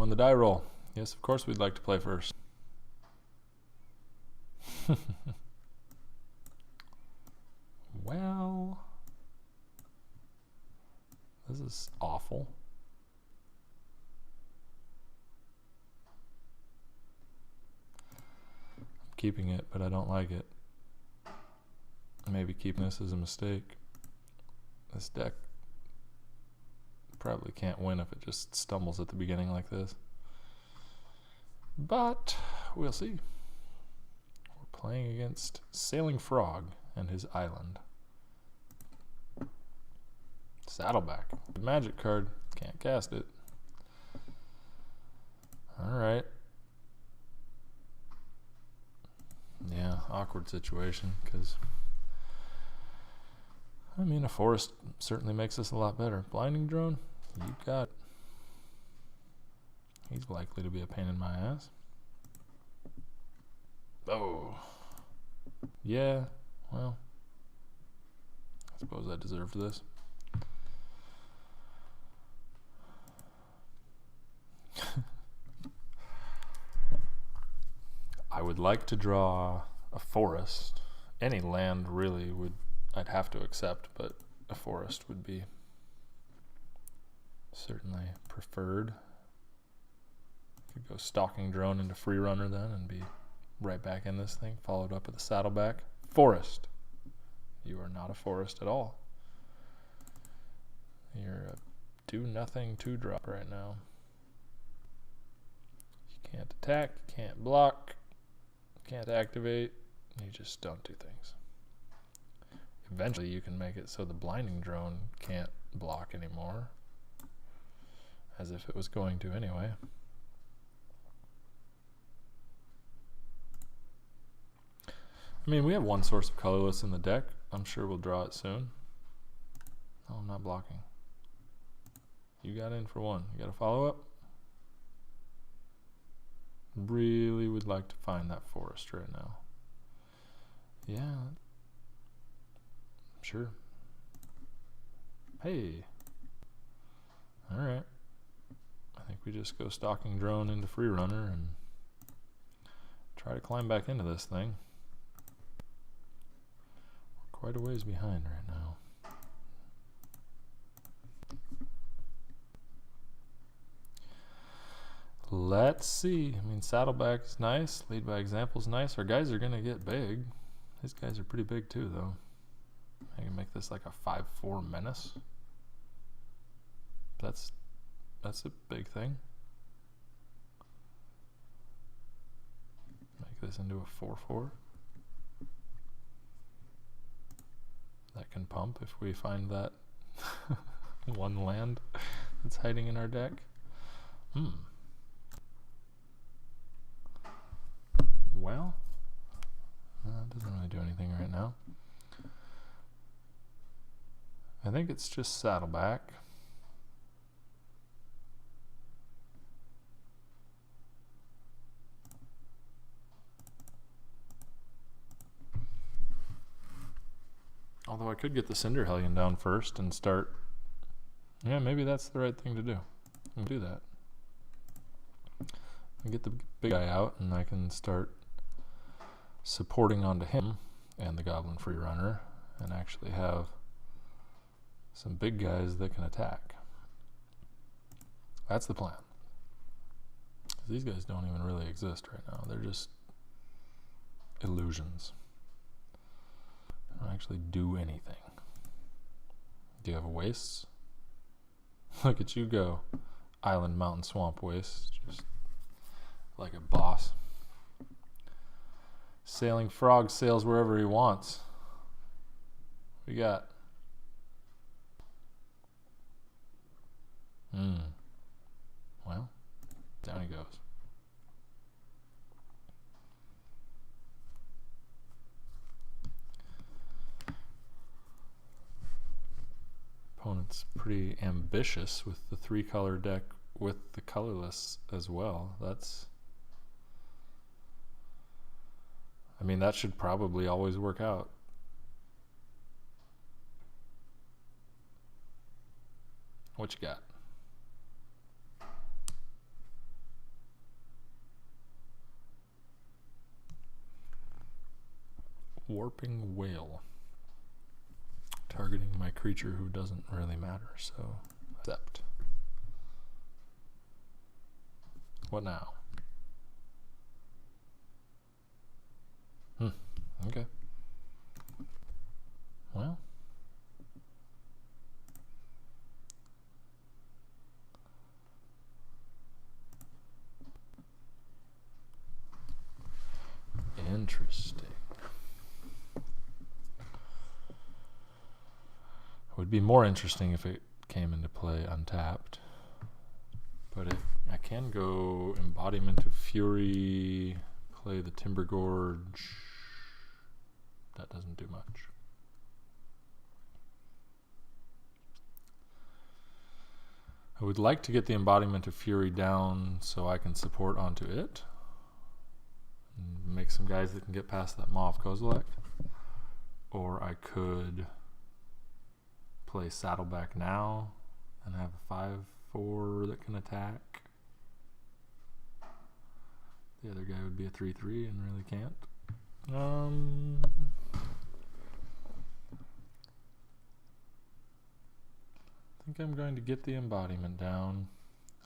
on the die roll. Yes, of course we'd like to play first. Well, this is awful. I'm keeping it, but I don't like it. Maybe keeping this is a mistake. This deck probably can't win if it just stumbles at the beginning like this. But we'll see. We're playing against Sailing Frog and his island. Saddleback. The magic card. Can't cast it. Alright. Yeah, awkward situation, because I mean, a forest certainly makes this a lot better. Blinding Drone, you got it. He's likely to be a pain in my ass. Oh. Yeah, well, I suppose I deserved this. I would like to draw a forest. Any land really would, I'd have to accept, but a forest would be certainly preferred. Could go Stalking Drone into Free Runner then and be right back in this thing, followed up with a Saddleback. Forest. You are not a forest at all. You're a do-nothing 2-drop right now. You can't attack, you can't block, can't activate, you just don't do things. Eventually you can make it so the Blinding Drone can't block anymore, as if it was going to anyway. I mean, we have one source of colorless in the deck. I'm sure we'll draw it soon. No, I'm not blocking. You got in for one. You got a follow-up? Really would like to find that forest right now. Yeah. Sure. Hey. Alright. I think we just go Stalking Drone into Free Runner and try to climb back into this thing. We're quite a ways behind right now. Let's see. I mean, Saddleback is nice. Lead by Example is nice. Our guys are going to get big. His guys are pretty big too, though. I can make this like a 5/4 menace. That's a big thing. Make this into a 4/4. That can pump if we find that one land that's hiding in our deck. Well, that doesn't really do anything right now. I think it's just Saddleback. Although I could get the Cinder Hellion down first and start. Yeah, maybe that's the right thing to do. I'll do that. I get the big guy out and I can start supporting onto him and the Goblin Free Runner and actually have some big guys that can attack. That's the plan. These guys don't even really exist right now. They're just illusions. They don't actually do anything. Do you have a wastes? Look at you go. Island, Mountain, Swamp, Wastes. Just like a boss. Sailing Frog sails wherever he wants. What we got? Well, down he goes. Opponent's pretty ambitious with the 3-color deck with the colorless as well. That's, I mean, that should probably always work out. What you got? Warping Whale. Targeting my creature who doesn't really matter, so accept. What now? Okay. Well. Interesting. It would be more interesting if it came into play untapped. But I can go Embodiment of Fury, play the Timber Gorge. That doesn't do much. I would like to get the Embodiment of Fury down so I can support onto it. And make some guys that can get past that Maw of Kozilek. Or I could play Saddleback now and have a 5/4 that can attack. The other guy would be a 3/3 and really can't. I think I'm going to get the embodiment down,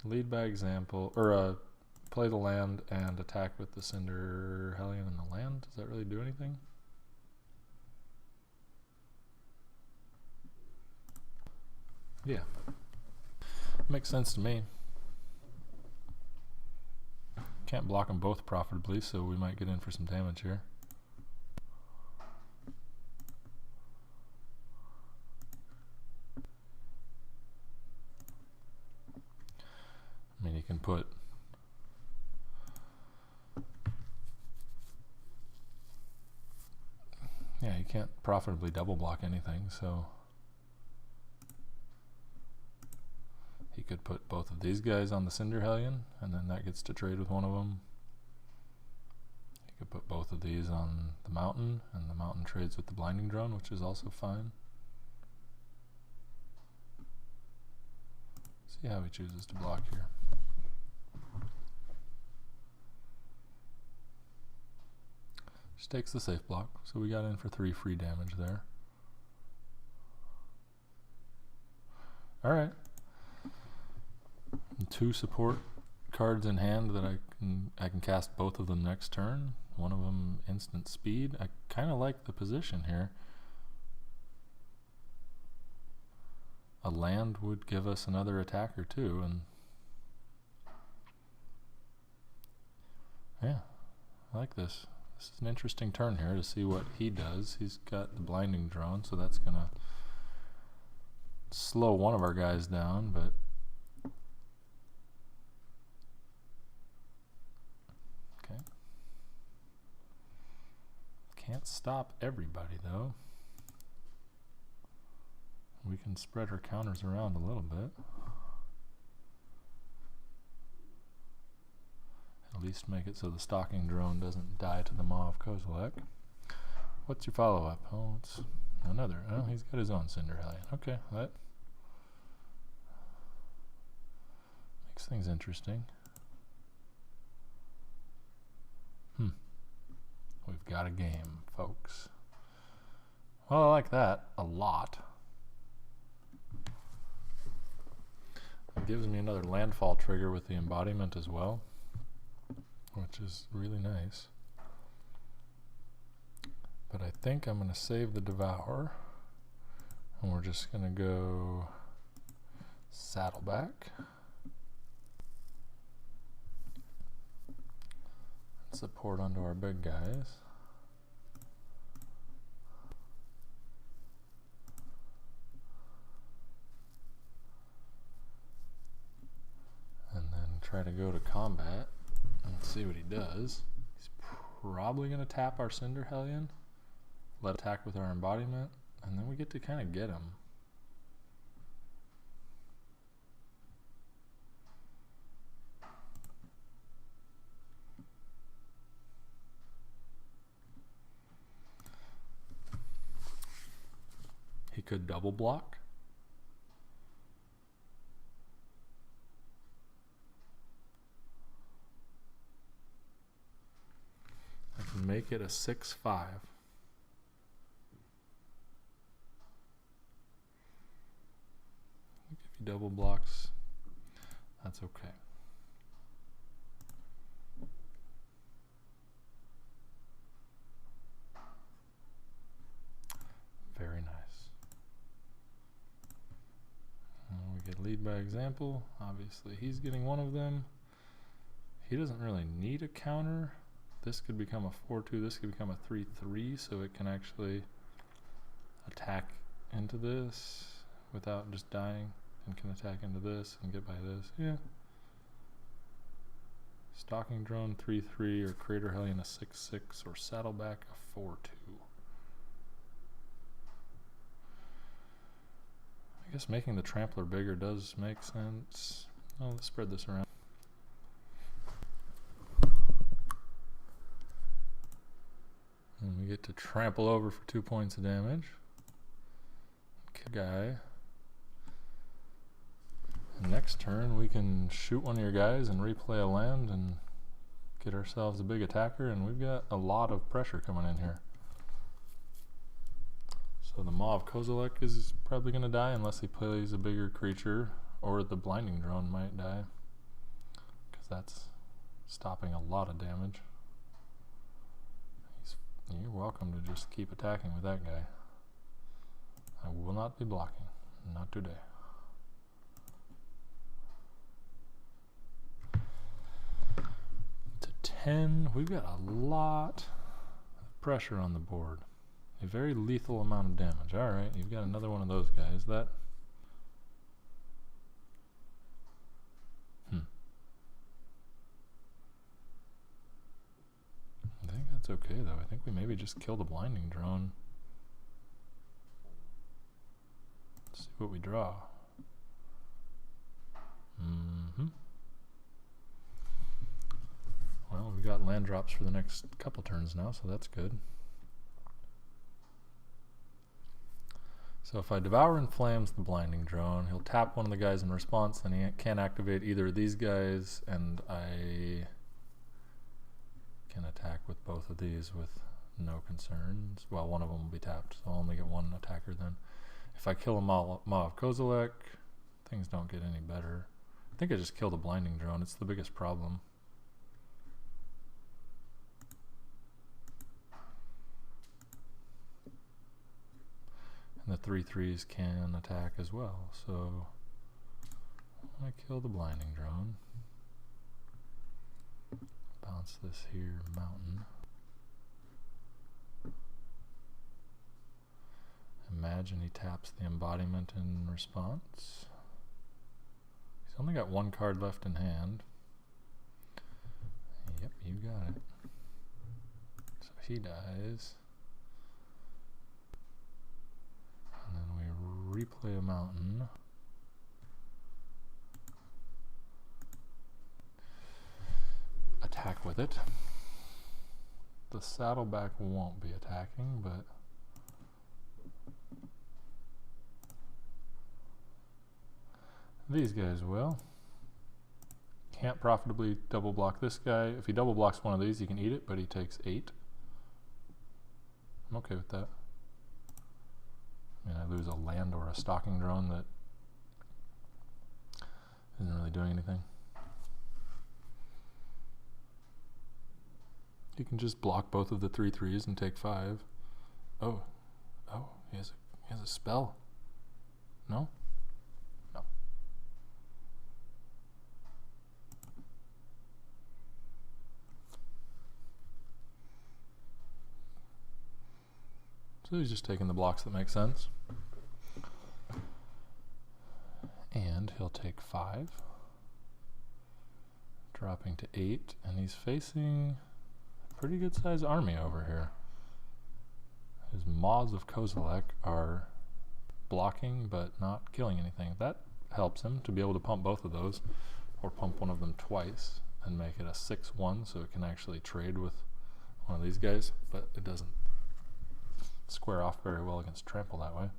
lead by example, or play the land and attack with the Cinder Hellion in the land. Does that really do anything? Yeah, makes sense to me. Can't block them both profitably, so we might get in for some damage here. I mean, you can put you can't profitably double block anything, so he could put both of these guys on the Cinder Hellion, and then that gets to trade with one of them. He could put both of these on the mountain, and the mountain trades with the Blinding Drone, which is also fine. See how he chooses to block here. Just takes the safe block, so we got in for 3 free damage there. Alright. 2 support cards in hand that I can cast both of them next turn. One of them instant speed. I kind of like the position here. A land would give us another attacker too, and yeah, I like this. This is an interesting turn here to see what he does. He's got the Blinding Drone, so that's gonna slow one of our guys down, but okay. Can't stop everybody though. We can spread our counters around a little bit. At least make it so the Stalking Drone doesn't die to the Maw of Kozilek. What's your follow-up? Oh, it's another. Oh, he's got his own Cinder Hellion. Okay, that makes things interesting. We've got a game, folks. Well, I like that a lot. It gives me another landfall trigger with the embodiment as well, which is really nice. But I think I'm going to save the Devour, and we're just going to go Saddleback. Support onto our big guys. And then try to go to combat and see what he does. He's probably going to tap our Cinder Hellion, let attack with our embodiment, and then we get to kind of get him. He could double block. I can make it a 6/5. he double blocks, that's okay. Very nice. And we get lead by example. Obviously he's getting one of them. He doesn't really need a counter. This could become a 4-2, this could become a 3-3, so it can actually attack into this without just dying, and can attack into this and get by this. Yeah. Stalking drone 3-3, or crater hellion a 6-6, or saddleback a 4-2. I guess making the trampler bigger does make sense. Oh, let's spread this around. And we get to trample over for 2 points of damage. Okay, guy. And next turn we can shoot one of your guys and replay a land and get ourselves a big attacker, and we've got a lot of pressure coming in here. So the Maw of Kozilek is probably going to die unless he plays a bigger creature, or the blinding drone might die, because that's stopping a lot of damage. You're welcome to just keep attacking with that guy. I will not be blocking. Not today. To 10, we've got a lot of pressure on the board. A very lethal amount of damage. Alright, you've got another one of those guys. That... I think that's okay though. I think we maybe just kill the blinding drone. Let's see what we draw. Well, we got land drops for the next couple turns now, so that's good. So if I Devour and Flames the blinding drone, he'll tap one of the guys in response, and he can't activate either of these guys, and I can attack with both of these with no concerns. Well, one of them will be tapped, so I'll only get one attacker then. If I kill a Maw of Kozilek, things don't get any better. I think I just killed a blinding drone. It's the biggest problem. And the 3/3s can attack as well, so I kill the blinding drone. Bounce this here, mountain. Imagine he taps the embodiment in response. He's only got one card left in hand. Yep, you got it. So he dies. And then we replay a mountain. Attack with it. The saddleback won't be attacking, but these guys will. Can't profitably double block this guy. If he double blocks one of these, he can eat it, but he takes 8. I'm okay with that. I mean, I lose a land or a stalking drone that isn't really doing anything. You can just block both of the 3/3s and take 5. Oh, he has a spell. No? No. So he's just taking the blocks that make sense. And he'll take 5. Dropping to 8, and he's facing pretty good sized army over here. His Maws of Kozilek are blocking but not killing anything. That helps him to be able to pump both of those, or pump one of them twice and make it a 6/1, so it can actually trade with one of these guys, but it doesn't square off very well against trample that way.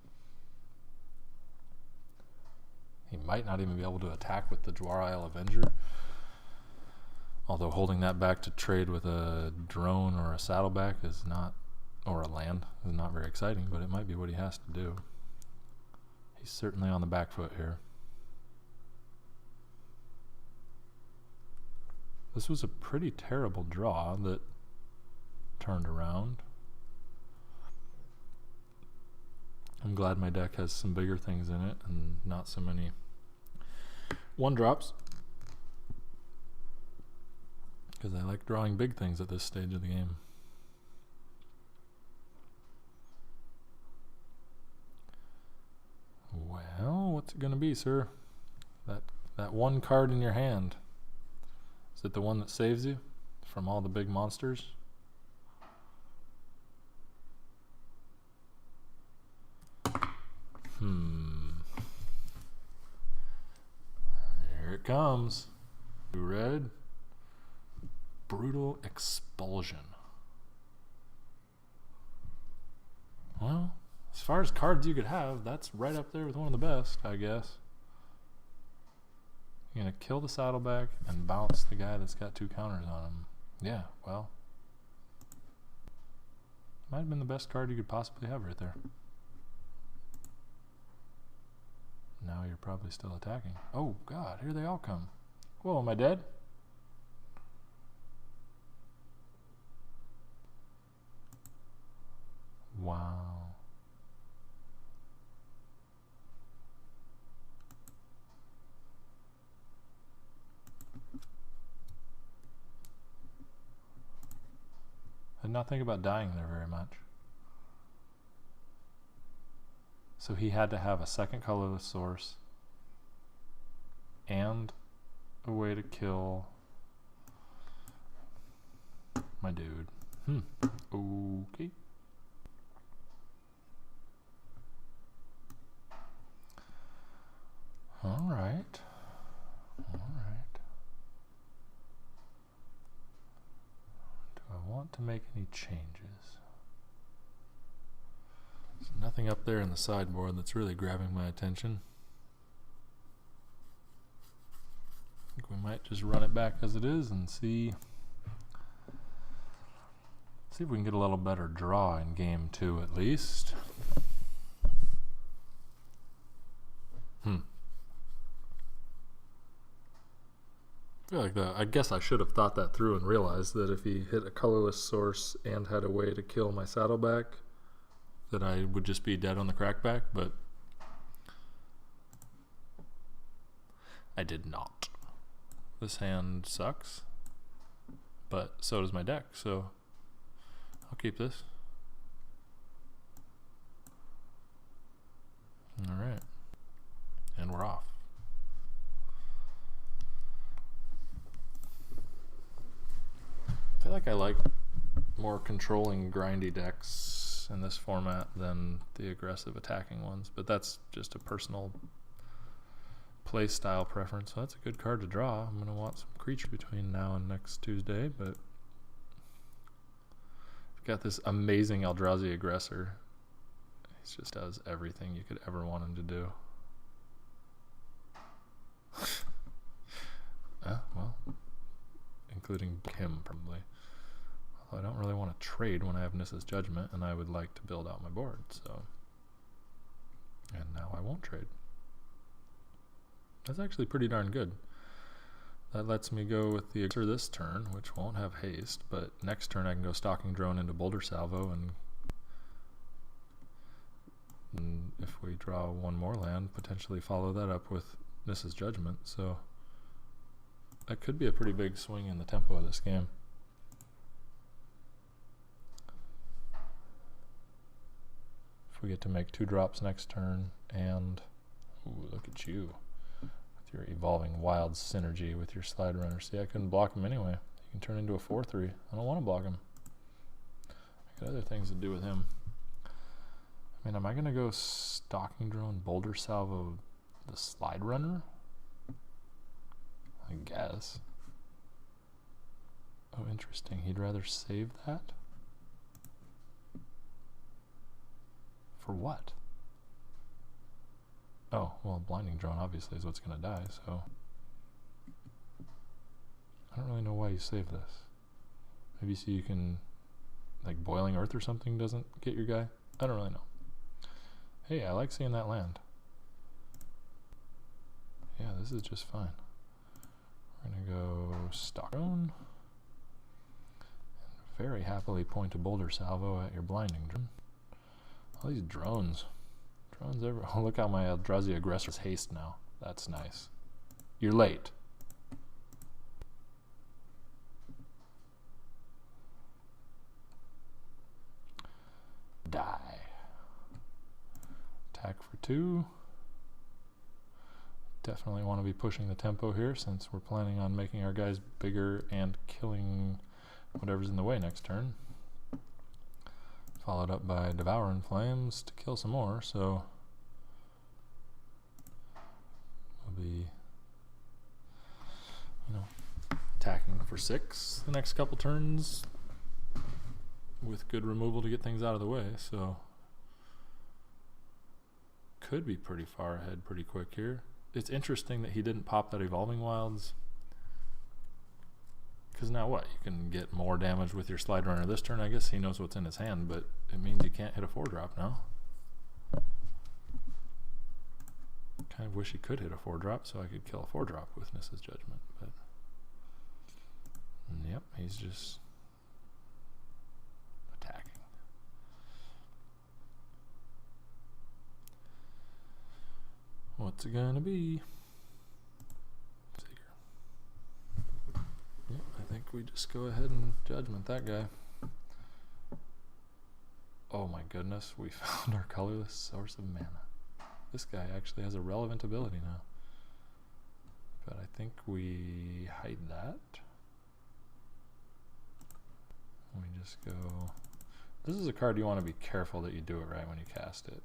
He might not even be able to attack with the Jwar Isle Avenger, although holding that back to trade with a drone or a saddleback is not, or a land, is not very exciting, but it might be what he has to do. He's certainly on the back foot here. This was a pretty terrible draw that turned around. I'm glad my deck has some bigger things in it and not so many one drops, because I like drawing big things at this stage of the game. Well, what's it gonna be, sir? That one card in your hand, is it the one that saves you from all the big monsters? Here it comes. Red. Brutal Expulsion. Well, as far as cards you could have, that's right up there with one of the best, I guess. You're going to kill the Saddleback and bounce the guy that's got 2 counters on him. Yeah, well. Might have been the best card you could possibly have right there. Now you're probably still attacking. Oh, God, here they all come. Whoa, am I dead? Wow. I did not think about dying there very much. So he had to have a second colorless source and a way to kill my dude. Okay. All right. Do I want to make any changes? There's nothing up there in the sideboard that's really grabbing my attention. I think we might just run it back as it is and see if we can get a little better draw in game 2 at least. I feel like that. I guess I should have thought that through and realized that if he hit a colorless source and had a way to kill my Saddleback, that I would just be dead on the crackback, but I did not. This hand sucks, but so does my deck, so I'll keep this. Alright. And we're off. I feel like I like more controlling grindy decks in this format than the aggressive attacking ones, but that's just a personal play style preference. So that's a good card to draw. I'm going to want some creature between now and next Tuesday, but I've got this amazing Eldrazi Aggressor. He just does everything you could ever want him to do. Well, including him probably. Although I don't really want to trade when I have Nissa's Judgment, and I would like to build out my board, so. And now I won't trade. That's actually pretty darn good. That lets me go with the Aggressor this turn, which won't have haste, but next turn I can go Stalking Drone into Boulder Salvo, and if we draw one more land, potentially follow that up with Nissa's Judgment, so that could be a pretty big swing in the tempo of this game. If we get to make 2 drops next turn, and ooh, look at you with your Evolving Wild synergy with your Slide Runner. See, I couldn't block him anyway. He can turn into a 4/3. I don't want to block him. I got other things to do with him. I mean, am I going to go Stalking Drone, Boulder Salvo, the Slide Runner? I guess. Oh, interesting. He'd rather save that? For what? Oh, well, Blinding Drone obviously is what's going to die, so I don't really know why you save this. Maybe so you can, like, Boiling Earth or something doesn't get your guy? I don't really know. Hey, I like seeing that land. Yeah, this is just fine. We're going to go stock drone. And very happily point a boulder salvo at your blinding drone. All these drones. Drones ever. Oh, look how my Eldrazi aggressor is haste now. That's nice. You're late. Die. Attack for 2. Definitely want to be pushing the tempo here since we're planning on making our guys bigger and killing whatever's in the way next turn. Followed up by Devour in Flames to kill some more, so we'll be, you know, attacking for 6 the next couple turns with good removal to get things out of the way, so could be pretty far ahead pretty quick here. It's interesting that he didn't pop that Evolving Wilds, because now what? You can get more damage with your Slide Runner this turn. I guess he knows what's in his hand, but it means you can't hit a 4-drop now. Kind of wish he could hit a 4-drop so I could kill a 4-drop with Nyssa's Judgment, but yep, he's just attacking. What's it gonna be? Yep, I think we just go ahead and Judgment that guy. Oh my goodness, we found our colorless source of mana. This guy actually has a relevant ability now. But I think we hide that. We just go... This is a card you want to be careful that you do it right when you cast it.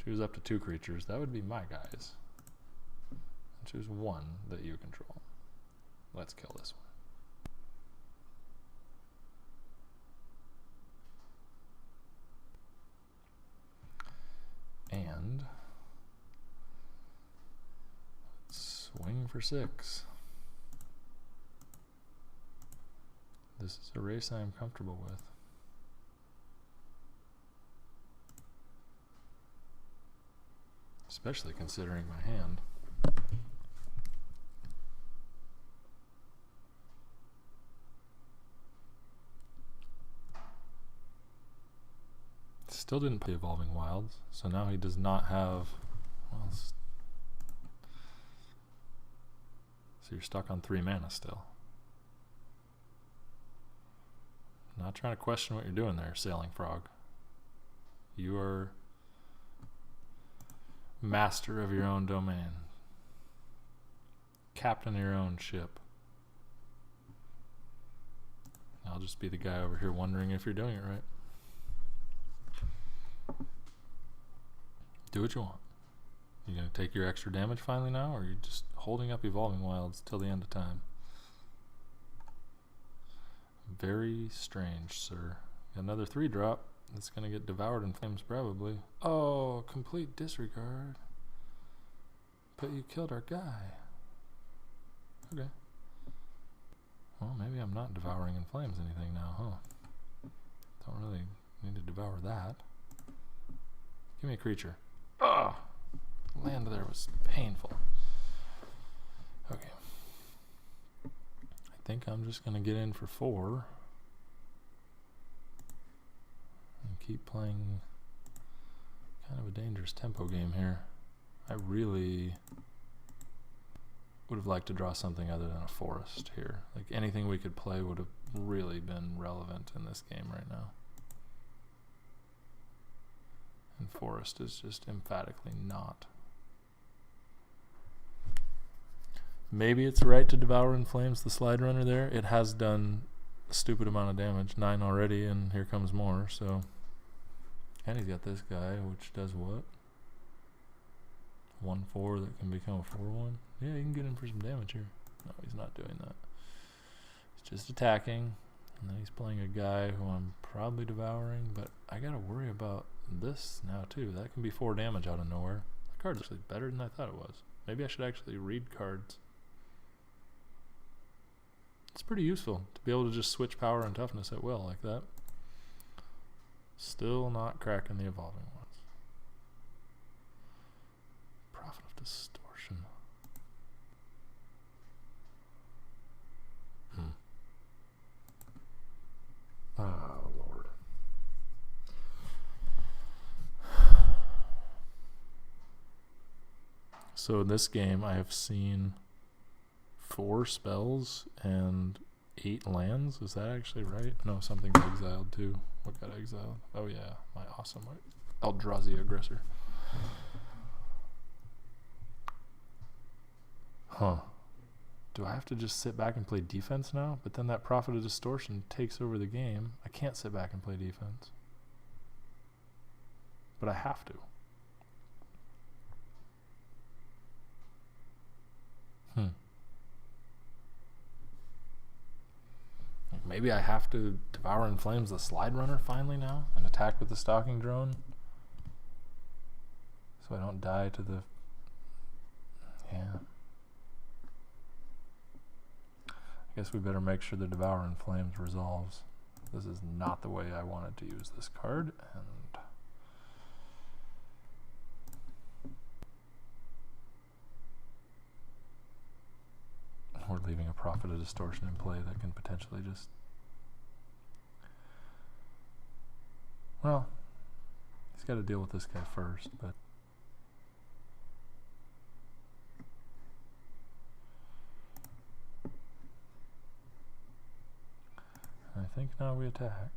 Choose up to 2 creatures. That would be my guys. And choose 1 that you control. Let's kill this one. And let's swing for 6. This is a race I am comfortable with. Especially considering my hand. Still didn't play Evolving Wilds, so now he does not have... Well, so you're stuck on 3 mana still. Not trying to question what you're doing there, Sailing Frog. You are master of your own domain. Captain of your own ship. I'll just be the guy over here wondering if you're doing it right. Do what you want. You gonna take your extra damage finally now, or are you just holding up Evolving Wilds till the end of time? Very strange, sir. Another 3-drop. It's gonna get devoured in flames probably. Oh, complete disregard. But you killed our guy. Okay. Well, maybe I'm not devouring in flames anything now, huh? Don't really need to devour that. Give me a creature. Ugh! Land there was painful. Okay. I think I'm just gonna get in for 4. And keep playing kind of a dangerous tempo game here. I really would have liked to draw something other than a forest here. Like anything we could play would have really been relevant in this game right now. And forest is just emphatically not. Maybe it's right to Devour in Flames the Slide Runner there. It has done a stupid amount of damage, 9 already, and here comes more, so. And he's got this guy, which does what? 1/4 that can become a 4/1. Yeah, you can get him for some damage here. No, he's not doing that. He's just attacking, and then he's playing a guy who I'm probably devouring, but I gotta worry about this now too. That can be 4 damage out of nowhere. The card's actually better than I thought it was. Maybe I should actually read cards. It's pretty useful to be able to just switch power and toughness at will like that. Still not cracking the Evolving ones. Prophet of Distortion. So in this game, I have seen 4 spells and 8 lands. Is that actually right? No, something's exiled too. What got exiled? Oh yeah, my awesome Eldrazi aggressor. Huh. Do I have to just sit back and play defense now? But then that Prophet of Distortion takes over the game. I can't sit back and play defense. But I have to. Maybe I have to Devour in Flames the Slide Runner finally now and attack with the Stalking Drone. So I don't die to the... Yeah. I guess we better make sure the Devour in Flames resolves. This is not the way I wanted to use this card, and we're leaving a Prophet of Distortion in play that can potentially just... Well, he's got to deal with this guy first, but... I think now we attack.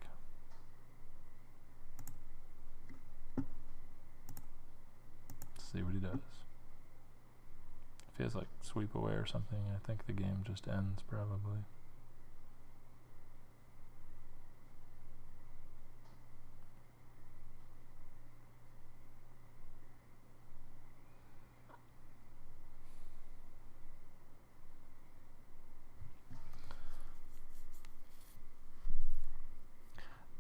Let's see what he does. If he has like sweep away or something, I think the game just ends probably.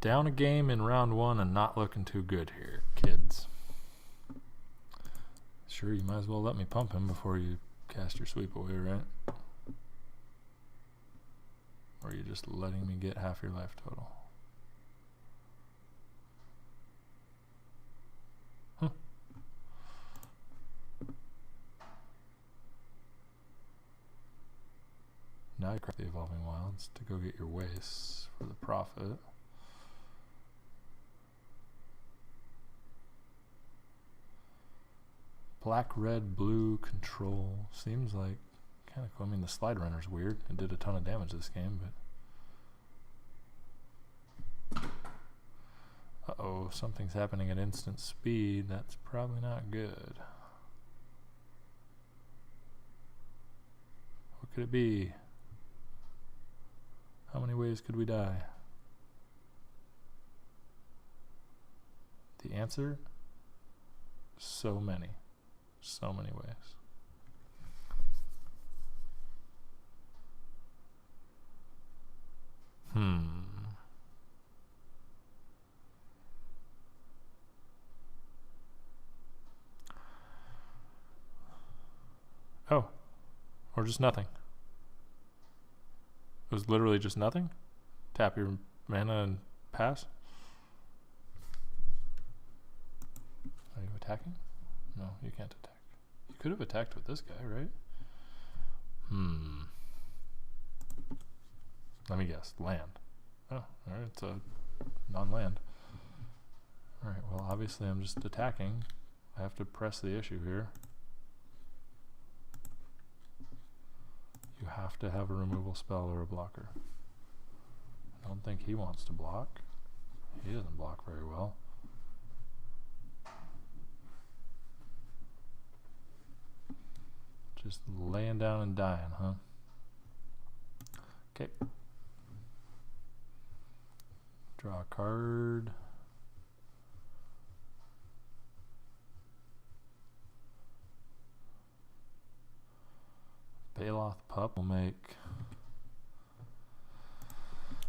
Down a game in round 1 and not looking too good here, kids. Sure, you might as well let me pump him before you cast your sweep away, right? Or are you just letting me get half your life total? Huh. Now you crack the Evolving Wilds to go get your wastes for the Prophet. Black, red, blue, control. Seems like kind of cool. I mean, the Slide Runner's weird. It did a ton of damage this game, but... Uh-oh, something's happening at instant speed. That's probably not good. What could it be? How many ways could we die? The answer? So many. So many ways. Oh. Or just nothing. It was literally just nothing? Tap your mana and pass? Are you attacking? No, you can't attack. You could have attacked with this guy, right? Let me guess. Land. Oh, alright, it's a non-land. Alright, well obviously I'm just attacking. I have to press the issue here. You have to have a removal spell or a blocker. I don't think he wants to block. He doesn't block very well. Just laying down and dying, huh? Okay. Draw a card. Baloth Pup will make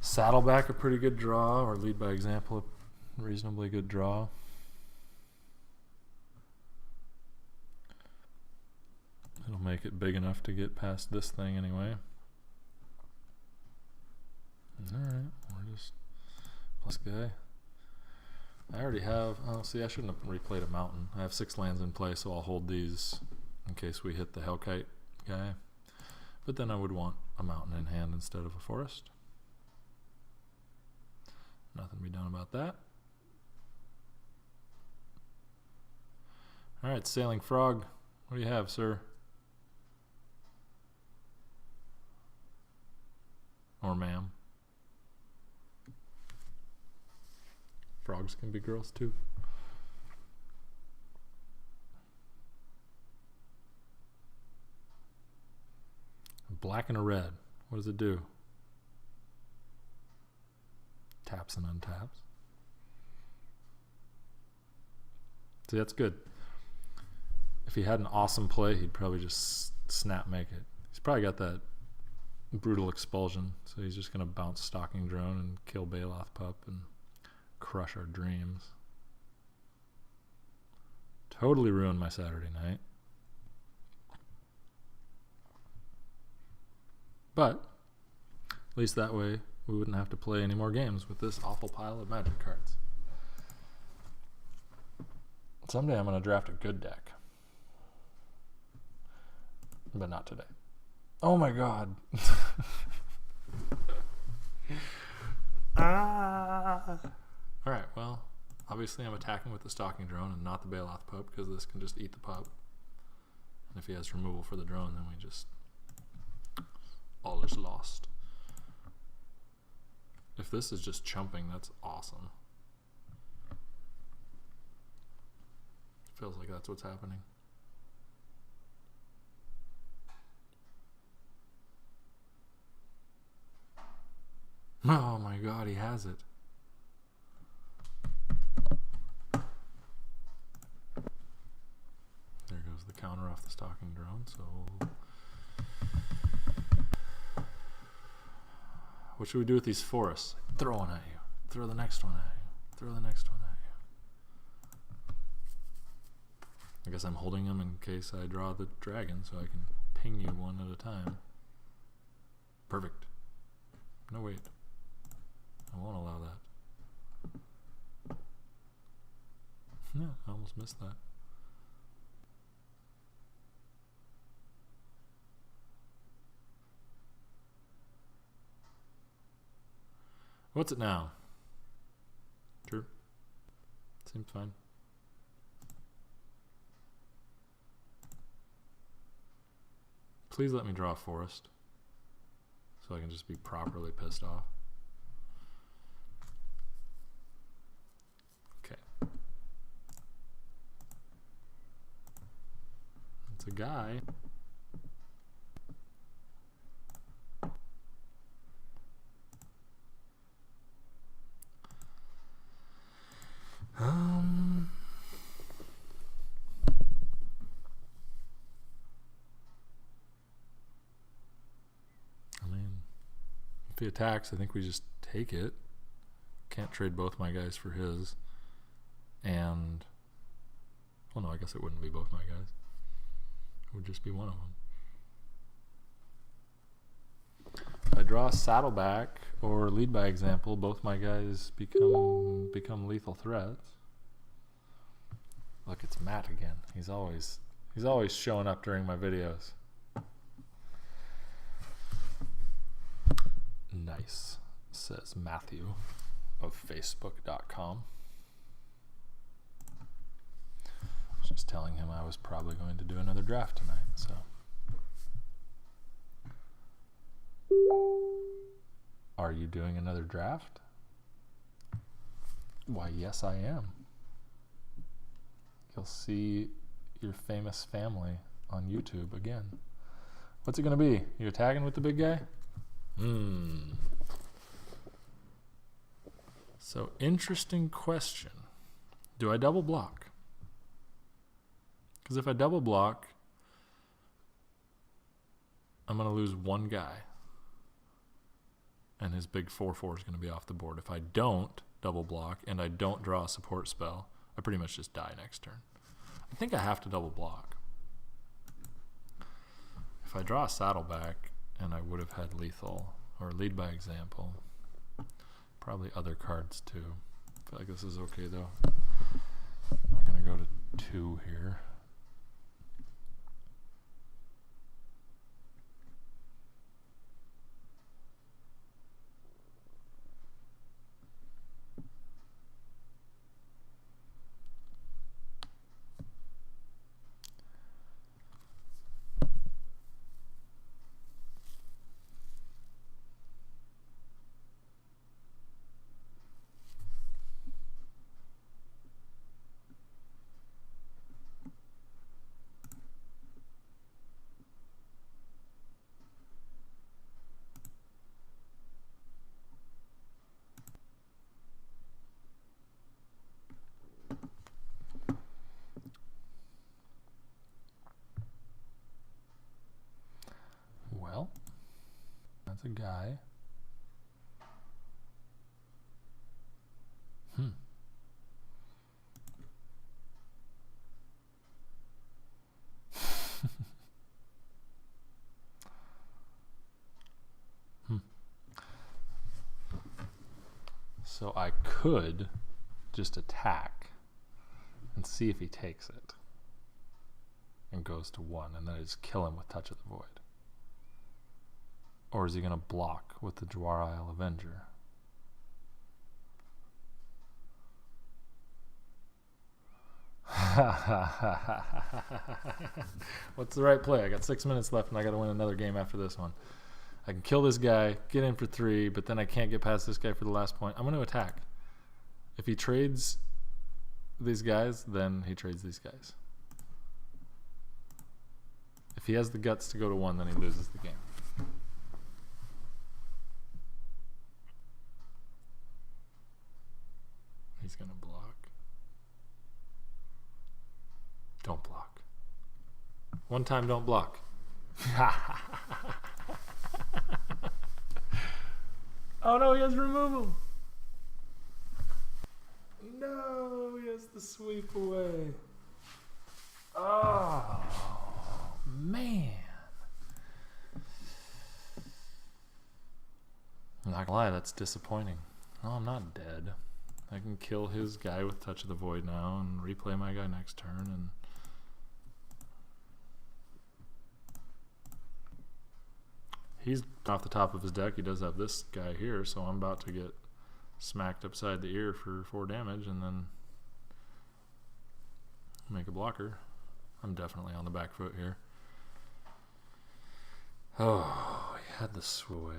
Saddleback a pretty good draw, or Lead by Example a reasonably good draw. It'll make it big enough to get past this thing anyway. Alright, we're just plus guy. I already have, oh see, I shouldn't have replayed a mountain. I have 6 lands in play, so I'll hold these in case we hit the Hellkite guy. But then I would want a mountain in hand instead of a forest. Nothing to be done about that. Alright, Sailing Frog. What do you have, sir? Or ma'am? Frogs can be girls too. Black and a red. What does it do? Taps and untaps. See, that's good. If he had an awesome play, he'd probably just snap make it. He's probably got that brutal expulsion, so he's just going to bounce Stalking Drone and kill Baloth Pup and crush our dreams. Totally ruined my Saturday night. But at least that way we wouldn't have to play any more games with this awful pile of Magic cards. Someday I'm going to draft a good deck. But not today. Oh my god. Alright, well, obviously I'm attacking with the Stalking Drone and not the Baloth Pup, because this can just eat the pup. And if he has removal for the drone, then we just... all is lost. If this is just chumping, that's awesome. Feels like that's what's happening. Oh my god, he has it. There goes the counter off the Stalking Drone, so... what should we do with these forests? Throw one at you. Throw the next one at you. Throw the next one at you. I guess I'm holding them in case I draw the dragon so I can ping you one at a time. Perfect. No, wait. I won't allow that. Yeah, I almost missed that. What's it now? True. Seems fine. Please let me draw a forest so I can just be properly pissed off. Okay. It's a guy. I mean, if he attacks, I think we just take it. Can't trade both my guys for his. And, well, no, I guess it wouldn't be both my guys. It would just be one of them. If I draw a Saddleback or Lead by Example, both my guys become lethal threats. Look, it's Matt again. He's always showing up during my videos. Nice, says Matthew of Facebook.com. I was just telling him I was probably going to do another draft tonight, so. Are you doing another draft? Why, yes, I am. You'll see your famous family on YouTube again. What's it going to be? You attacking with the big guy? So, interesting question. Do I double block? Because if I double block, I'm going to lose one guy. And his big 4/4 is going to be off the board. If I don't double block and I don't draw a support spell, I pretty much just die next turn. I think I have to double block. If I draw a Saddleback and I would have had lethal or Lead by Example, probably other cards too. I feel like this is okay though. I'm not going to go to 2 here. That's a guy. So I could just attack and see if he takes it and goes to 1, and then I just kill him with Touch of the Void. Or is he going to block with the Jwar Isle Avenger? What's the right play? I got 6 minutes left and I got to win another game after this one. I can kill this guy, get in for 3, but then I can't get past this guy for the last point. I'm going to attack. If he trades these guys, then he trades these guys. If he has the guts to go to 1, then he loses the game. He's going to block. Don't block. One time, don't block. Oh no, he has removal. No, he has the sweep away. Oh, man. I'm not gonna lie, that's disappointing. Oh, I'm not dead. I can kill his guy with Touch of the Void now and replay my guy next turn, and he's off the top of his deck. He does have this guy here, so I'm about to get smacked upside the ear for 4 damage and then make a blocker. I'm definitely on the back foot here. Oh, he had the sway.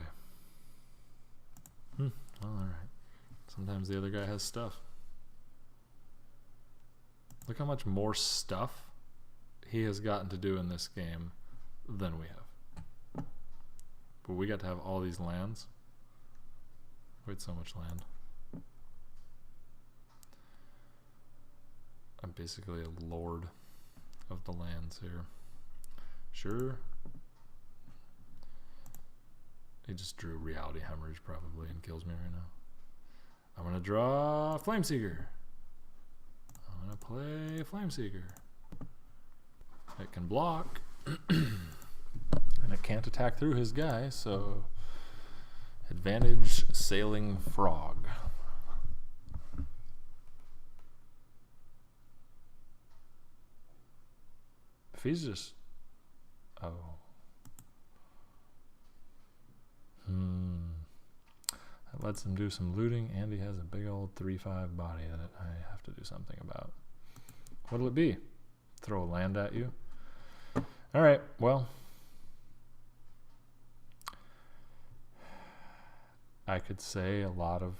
Well, alright. Sometimes the other guy has stuff. Look how much more stuff he has gotten to do in this game than we have. But we got to have all these lands. Wait, so much land. I'm basically a lord of the lands here. Sure. He just drew Reality Hemorrhage probably and kills me right now. I'm going to draw Flameseeker. I'm going to play Flameseeker. It can block. And it can't attack through his guy, so advantage Sailing Frog. If he's just... Oh. That lets him do some looting, and he has a big old 3/5 body that I have to do something about. What'll it be? Throw a land at you? Alright, well... I could say a lot of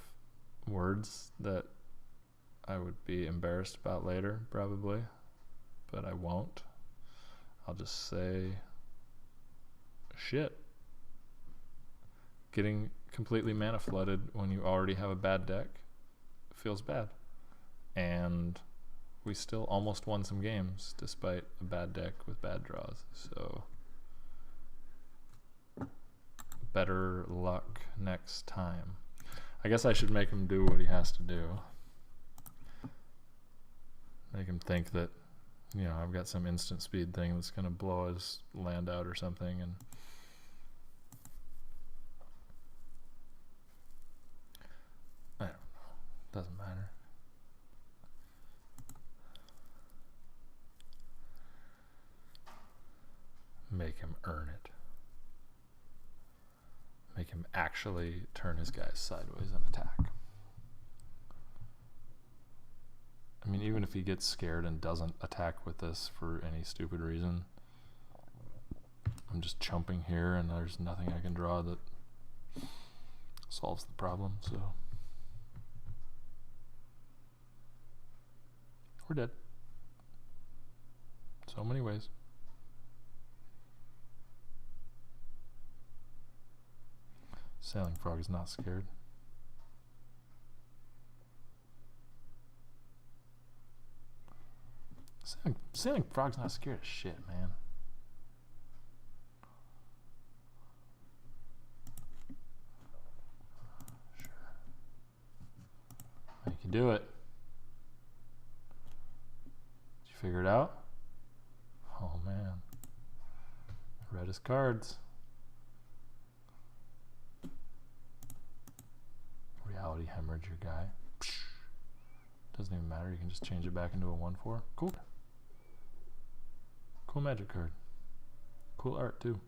words that I would be embarrassed about later, probably, but I won't. I'll just say shit. Getting completely mana flooded when you already have a bad deck feels bad. And we still almost won some games despite a bad deck with bad draws. So better luck next time. I guess I should make him do what he has to do. Make him think that, you know, I've got some instant speed thing that's going to blow his land out or something, and I don't know. Doesn't matter. Make him earn it. Make him actually turn his guys sideways and attack. I mean, even if he gets scared and doesn't attack with this for any stupid reason, I'm just chumping here and there's nothing I can draw that solves the problem, so we're dead. So many ways. Sailing Frog is not scared. Sailing Frog's not scared of shit, man. You do it. Did you figure it out? Oh man. Read his cards. Reality hemorrhage your guy. Doesn't even matter. You can just change it back into a 1/4. Cool. Cool magic card. Cool art too.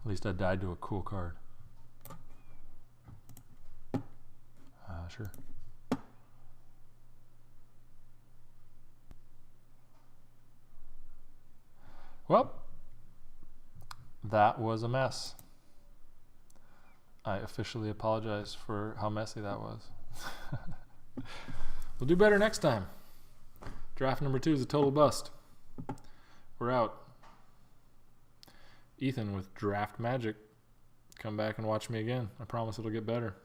At least I died to a cool card. Sure. Well, that was a mess. I officially apologize for how messy that was. We'll do better next time. Draft number 2 is a total bust. We're out. Ethan with Draft Magic. Come back and watch me again. I promise it'll get better.